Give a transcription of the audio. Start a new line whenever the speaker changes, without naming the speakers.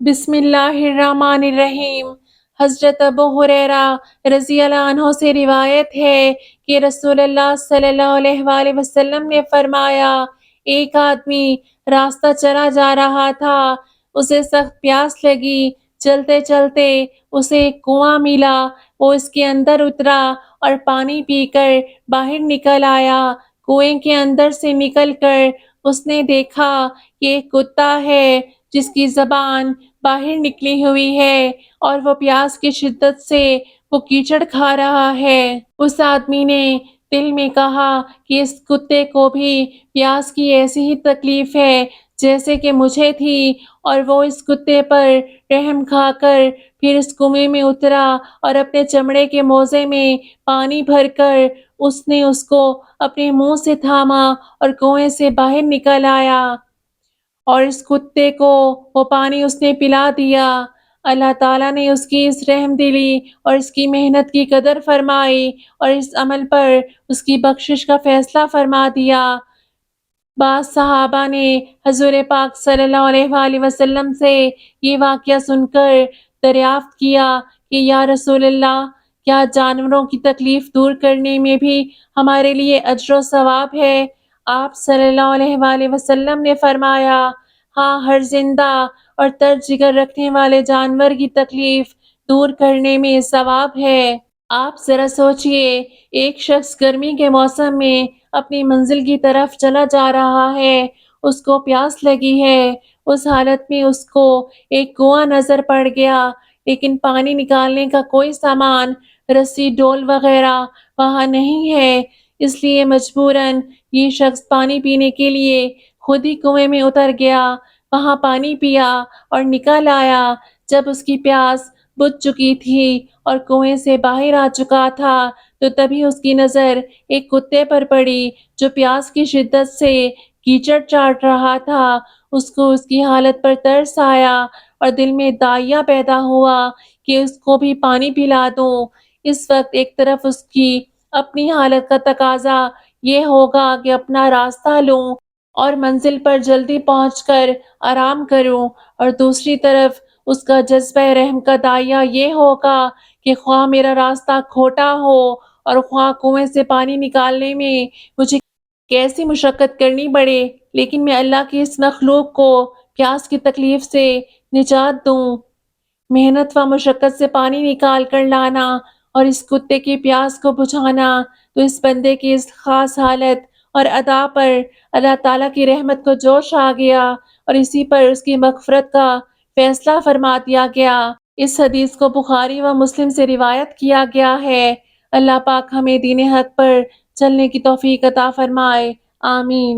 بسم اللہ الرحمن الرحیم۔ حضرت ابو ہریرہ رضی اللہ عنہ سے روایت ہے کہ رسول اللہ صلی اللہ علیہ وآلہ وسلم نے فرمایا، ایک آدمی راستہ چلا جا رہا تھا، اسے سخت پیاس لگی، چلتے چلتے اسے ایک کنواں ملا، وہ اس کے اندر اترا اور پانی پی کر باہر نکل آیا۔ کنویں کے اندر سے نکل کر اس نے دیکھا کہ ایک کتا ہے جس کی زبان باہر نکلی ہوئی ہے اور وہ پیاس کی شدت سے وہ کیچڑ کھا رہا ہے۔ اس آدمی نے دل میں کہا کہ اس کتے کو بھی پیاس کی ایسی ہی تکلیف ہے جیسے کہ مجھے تھی، اور وہ اس کتے پر رحم کھا کر پھر اس کنویں میں اترا اور اپنے چمڑے کے موزے میں پانی بھر کر اس نے اس کو اپنے منہ سے تھاما اور کنویں سے باہر نکل آیا، اور اس کتے کو وہ پانی اس نے پلا دیا۔ اللہ تعالیٰ نے اس کی اس رحم دلی اور اس کی محنت کی قدر فرمائی اور اس عمل پر اس کی بخشش کا فیصلہ فرما دیا۔ بعض صحابہ نے حضور پاک صلی اللہ علیہ وآلہ وسلم سے یہ واقعہ سن کر دریافت کیا کہ یا رسول اللہ، کیا جانوروں کی تکلیف دور کرنے میں بھی ہمارے لیے اجر و ثواب ہے؟ آپ صلی اللہ علیہ وآلہ وسلم نے فرمایا، ہاں، ہر زندہ اور تر جگر رکھنے والے جانور کی تکلیف دور کرنے میں ثواب ہے۔ آپ ذرا سوچئے، ایک شخص گرمی کے موسم میں اپنی منزل کی طرف چلا جا رہا ہے، اس کو پیاس لگی ہے، اس حالت میں اس کو ایک کنواں نظر پڑ گیا، لیکن پانی نکالنے کا کوئی سامان، رسی، ڈول وغیرہ وہاں نہیں ہے، اس لیے مجبوراً یہ شخص پانی پینے کے لیے خود ہی کنویں میں اتر گیا، وہاں پانی پیا اور نکل آیا۔ جب اس کی پیاس بجھ چکی تھی اور کنویں سے باہر آ چکا تھا تو تبھی اس کی نظر ایک کتے پر پڑی جو پیاس کی شدت سے کیچڑ چاٹ رہا تھا۔ اس کو اس کی حالت پر ترس آیا اور دل میں داعیہ پیدا ہوا کہ اس کو بھی پانی پلا دوں۔ اس وقت ایک طرف اس کی اپنی حالت کا تقاضا یہ ہوگا کہ اپنا راستہ لوں اور منزل پر جلدی پہنچ کر آرام کروں، اور دوسری طرف اس کا جذبہ رحم کا داعیہ یہ ہوگا کہ خواہ میرا راستہ کھوٹا ہو اور خواہ کنویں سے پانی نکالنے میں مجھے کیسی مشقت کرنی پڑے، لیکن میں اللہ کی اس مخلوق کو پیاس کی تکلیف سے نجات دوں۔ محنت و مشقت سے پانی نکال کر لانا اور اس کتے کی پیاس کو بجھانا، تو اس بندے کی اس خاص حالت اور ادا پر اللہ تعالیٰ کی رحمت کو جوش آ گیا اور اسی پر اس کی مغفرت کا فیصلہ فرما دیا گیا۔ اس حدیث کو بخاری و مسلم سے روایت کیا گیا ہے۔ اللہ پاک ہمیں دین حق پر چلنے کی توفیق عطا فرمائے، آمین۔